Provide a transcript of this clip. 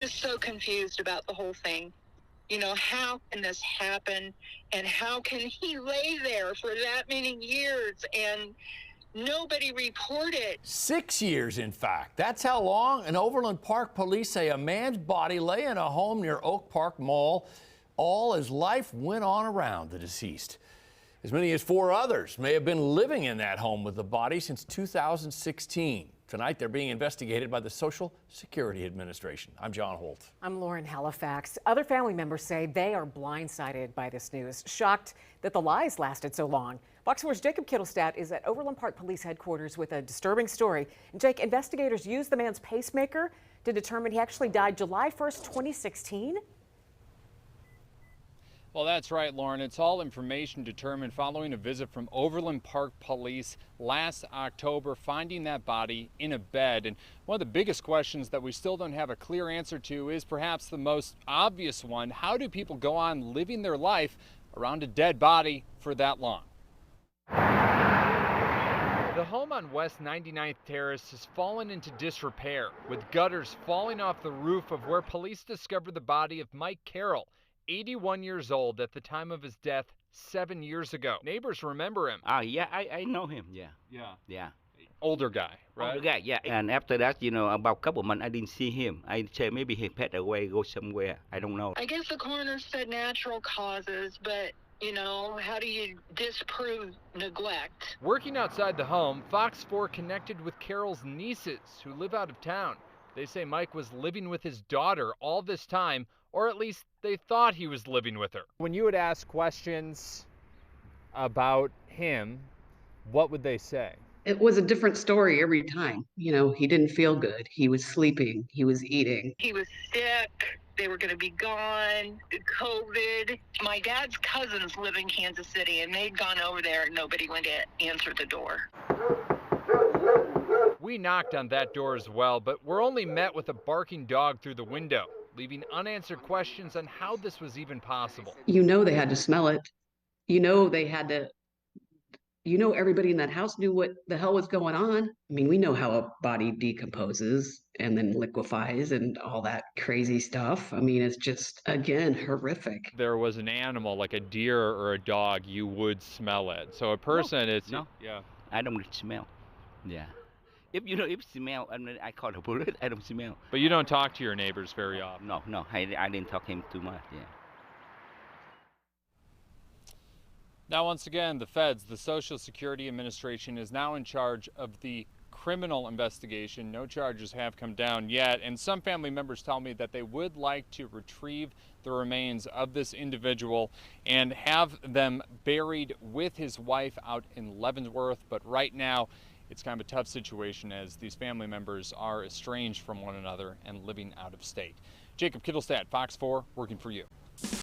Just so confused about the whole thing. How can this happen? And how can he lay there for that many years and nobody report it? 6 years, in fact. That's how long. And Overland Park police say a man's body lay in a home near Oak Park Mall all as life went on around the deceased. As many as 4 others may have been living in that home with the body since 2016. Tonight, they're being investigated by the Social Security Administration. I'm John Holt. I'm Lauren Halifax. Other family members say they are blindsided by this news, shocked that the lies lasted so long. Fox 4's Jacob Kittelstadt is at Overland Park Police Headquarters with a disturbing story. And Jake, investigators used the man's pacemaker to determine he actually died July 1st, 2016. Well, that's right, Lauren. It's all information determined following a visit from Overland Park Police last October, finding that body in a bed. And one of the biggest questions that we still don't have a clear answer to is perhaps the most obvious one. How do people go on living their life around a dead body for that long? The home on West 99th Terrace has fallen into disrepair, with gutters falling off the roof of where police discovered the body of Mike Carroll, 81 years old at the time of his death 7 years ago. Neighbors remember him. Yeah, I know him, yeah. Yeah. Older guy, right? Older guy, yeah. And after that, about a couple of months, I didn't see him. I said maybe he passed away, go somewhere. I don't know. I guess the coroner said natural causes, but how do you disprove neglect? Working outside the home, Fox 4 connected with Carroll's nieces who live out of town. They say Mike was living with his daughter all this time, or at least they thought he was living with her. When you would ask questions about him, what would they say? It was a different story every time. He didn't feel good. He was sleeping. He was eating. He was sick. They were going to be gone. COVID. My dad's cousins live in Kansas City, and they'd gone over there, and nobody went to answer the door. We knocked on that door as well, but we're only met with a barking dog through the window, leaving unanswered questions on how this was even possible. They had to smell it. They had to. Everybody in that house knew what the hell was going on. I mean, we know how a body decomposes and then liquefies and all that crazy stuff. I mean, it's just, again, horrific. There was an animal like a deer or a dog, you would smell it. So a person, No. Yeah. I don't smell. Yeah. If smell, I call the police. I don't smell. But you don't talk to your neighbors very often. No, I didn't talk to him too much. Yeah. Now, once again, the feds, the Social Security Administration, is now in charge of the criminal investigation. No charges have come down yet, and some family members tell me that they would like to retrieve the remains of this individual and have them buried with his wife out in Leavenworth. But right now, it's kind of a tough situation as these family members are estranged from one another and living out of state. Jacob Kittelstadt, Fox 4, working for you.